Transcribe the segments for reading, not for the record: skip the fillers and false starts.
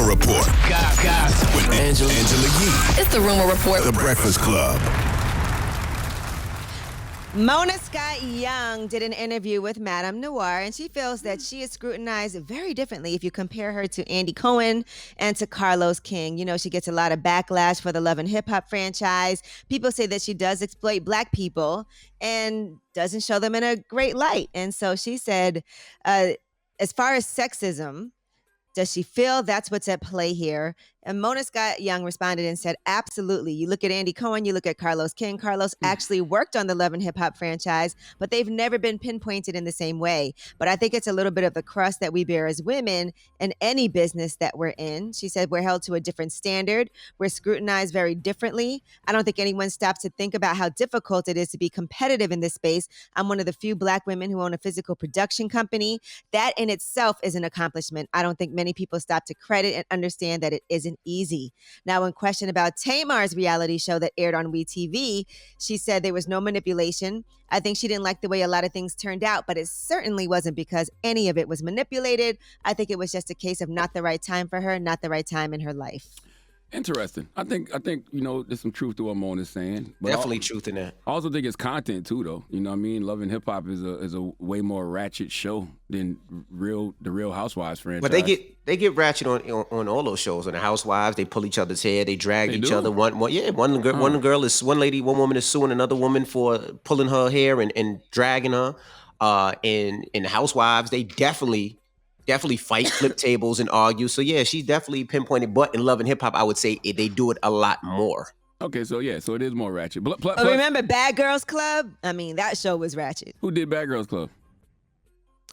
Report. With Angela Yee. It's the Rumor Report. The Breakfast Club. Mona Scott Young did an interview with Madame Noir, and she feels that she is scrutinized very differently if you compare her to Andy Cohen and to Carlos King. You know, she gets a lot of backlash for the Love and Hip Hop franchise. People say that she does exploit Black people and doesn't show them in a great light. And so she said, as far as sexism, does she feel that's what's at play here? And Mona Scott Young responded and said, absolutely. You look at Andy Cohen, you look at Carlos King. Carlos actually worked on the Love and Hip Hop franchise, but they've never been pinpointed in the same way. But I think it's a little bit of the crust that we bear as women in any business that we're in. She said we're held to a different standard. We're scrutinized very differently. I don't think anyone stops to think about how difficult it is to be competitive in this space. I'm one of the few Black women who own a physical production company. That in itself is an accomplishment. I don't think many people stop to credit and understand that it isn't easy. Now, when questioned about Tamar's reality show that aired on WeTV, she said there was no manipulation. I think she didn't like the way a lot of things turned out, but it certainly wasn't because any of it was manipulated. I think it was just a case of not the right time for her, not the right time in her life. Interesting. I think you know, there's some truth to what Mona's saying. But definitely truth in that. I also think it's content too, though. You know what I mean? Love and Hip Hop is a way more ratchet show than the Real Housewives franchise. But they get ratchet on all those shows. On the Housewives, they pull each other's hair, they drag each other. One woman is suing another woman for pulling her hair and dragging her. In the Housewives, they definitely fight, flip tables, and argue. So yeah, she's definitely pinpointed. But in Love and Hip Hop, I would say they do it a lot more. Okay, so yeah, so it is more ratchet. But remember Bad Girls Club? I mean, that show was ratchet. Who did Bad Girls Club?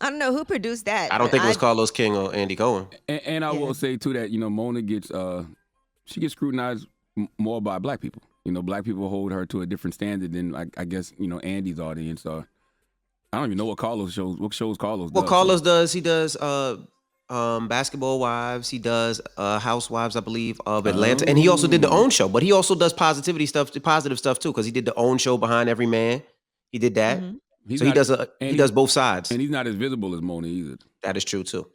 I don't know who produced that. I don't think it was Carlos King or Andy Cohen. And I will say too that, you know, Mona gets scrutinized more by Black people. You know, Black people hold her to a different standard than, like, I guess, you know, Andy's audience. I don't even know what shows Carlos does. Well, Carlos does. He does Basketball Wives. He does Housewives, I believe, of Atlanta. And he also did the OWN show. But he also does positive stuff too, because he did the OWN show Behind Every Man. He did that. Mm-hmm. He does both sides. And he's not as visible as Mona either. That is true too.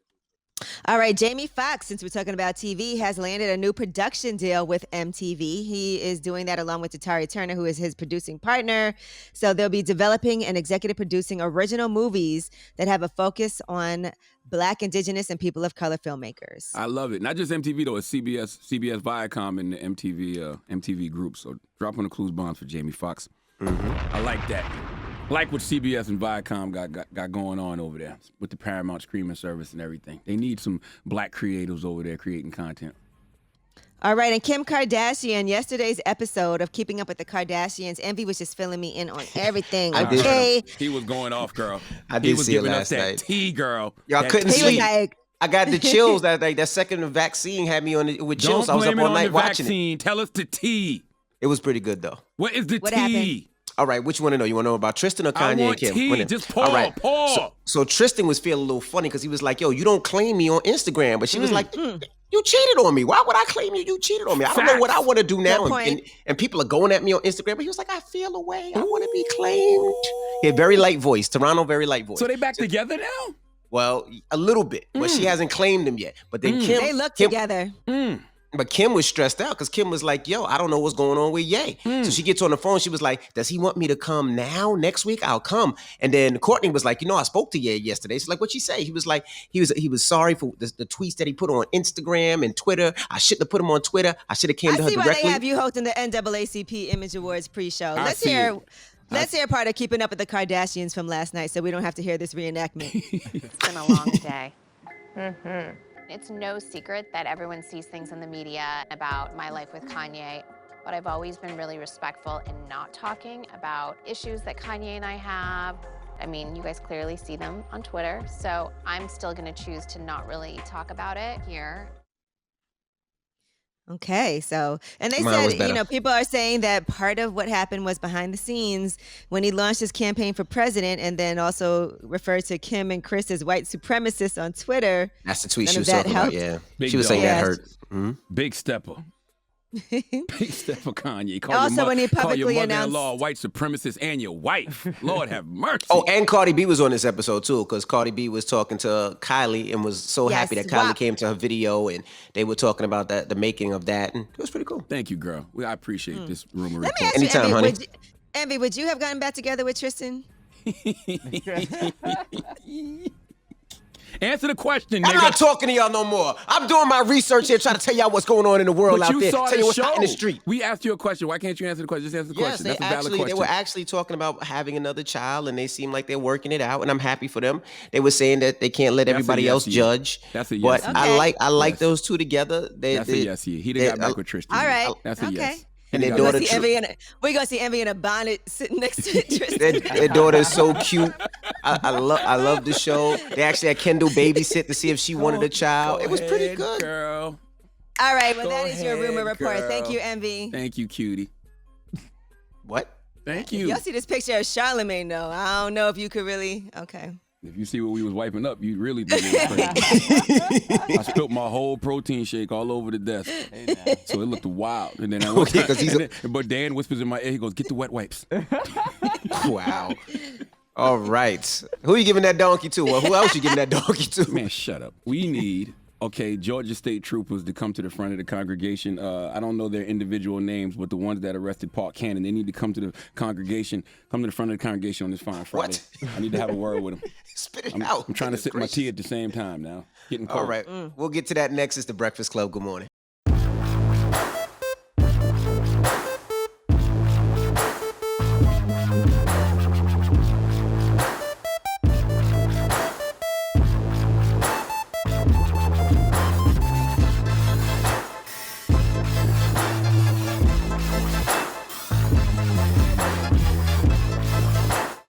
All right, Jamie Foxx, since we're talking about TV, has landed a new production deal with MTV. He is doing that along with Tatari Turner, who is his producing partner. So they'll be developing and executive producing original movies that have a focus on Black, Indigenous, and people of color filmmakers. I love it. Not just MTV, though. It's CBS Viacom and the MTV group. So drop on the clues bombs for Jamie Foxx. Mm-hmm. I like that. Like what CBS and Viacom got going on over there with the Paramount streaming service and everything. They need some Black creatives over there creating content. All right, and Kim Kardashian, yesterday's episode of Keeping Up with the Kardashians, Envy was just filling me in on everything. Okay, he was going off, girl. I did see it last night. He was giving us that tea, girl. Y'all couldn't sleep. I got the chills that second vaccine had me with chills. I was up all night watching it. Tell us the tea. It was pretty good though. What is the tea? Happened? All right, which you want to know? You want to know about Tristan or Kanye and Kim? I want tea. Just pour. All right. Pour. So Tristan was feeling a little funny because he was like, yo, you don't claim me on Instagram. But she was like, you cheated on me. Why would I claim you? You cheated on me. I don't know what I want to do now. And people are going at me on Instagram. But he was like, I feel a way. I want to be claimed. He had very light voice. Toronto, very light voice. So they back together now? Well, a little bit. But she hasn't claimed him yet. But then Kim. They look together. But Kim was stressed out because Kim was like, yo, I don't know what's going on with Ye. So she gets on the phone. She was like, does he want me to come now? Next week? I'll come. And then Courtney was like, you know, I spoke to Ye yesterday. She's like, what'd she say? He was like, he was sorry for the tweets that he put on Instagram and Twitter. I shouldn't have put him on Twitter. I should have came to her directly. I see why they have you hosting the NAACP Image Awards pre-show. Let's hear part of Keeping Up with the Kardashians from last night so we don't have to hear this reenactment. It's been a long day. Mm-hmm. It's no secret that everyone sees things in the media about my life with Kanye, but I've always been really respectful in not talking about issues that Kanye and I have. I mean, you guys clearly see them on Twitter, so I'm still gonna choose to not really talk about it here. Okay, so, and they said, you know, people are saying that part of what happened was behind the scenes when he launched his campaign for president and then also referred to Kim and Chris as white supremacists on Twitter. That's the tweet she was talking about, yeah. She was saying that hurt. Mm-hmm. Big stepper. Big step for Kanye. Call Also, when he call your publicly mother-in-law a white supremacist and your wife. Lord have mercy. Oh, and Cardi B was on this episode too, because Cardi B was talking to Kylie and was so happy that Kylie came to her video, and they were talking about the making of that, and it was pretty cool. Thank you, girl. I appreciate this rumor. Let me ask Anytime, you, honey. Envy, would you have gotten back together with Tristan? Answer the question, nigga. I'm not talking to y'all no more. I'm doing my research here, trying to tell y'all what's going on in the world But out you there. saw Tell you the what's show. hot in the street. We asked you a question. Why can't you answer the question? Just answer the Yes, question. That's a valid question. they were actually talking about having another child, and they seem like they're working it out, and I'm happy for them. They were saying that they can't let everybody else judge. That's a yes. But Okay. I like those two together. That's a yes. He done got back with Tristan. All right. That's a yes. And their We're daughter, gonna see Envy in a bonnet sitting next to Tristan. their daughter is so cute. I love the show. They actually had Kendall babysit to see if she wanted a child. It was pretty good. Girl. All right, well, Go that is your rumor ahead, report. girl. Thank you, Envy. Thank you, cutie. What? Thank you. Y'all see this picture of Charlamagne, though. I don't know if you could really. Okay. If you see what we was wiping up, you really think it was crazy. I spilled my whole protein shake all over the desk. So it looked wild. And then but Dan whispers in my ear, he goes, "Get the wet wipes." Wow. All right. Who you giving that donkey to? Or who else you giving that donkey to? Man, shut up. We need Georgia State troopers to come to the front of the congregation. I don't know their individual names, but the ones that arrested Park Cannon, they need to come to the congregation, come to the front of the congregation on this fine Friday. What? I need to have a word with them. Spit it out. I'm trying to sip my tea at the same time now. Getting cold. All right. We'll get to that next. It's the Breakfast Club. Good morning.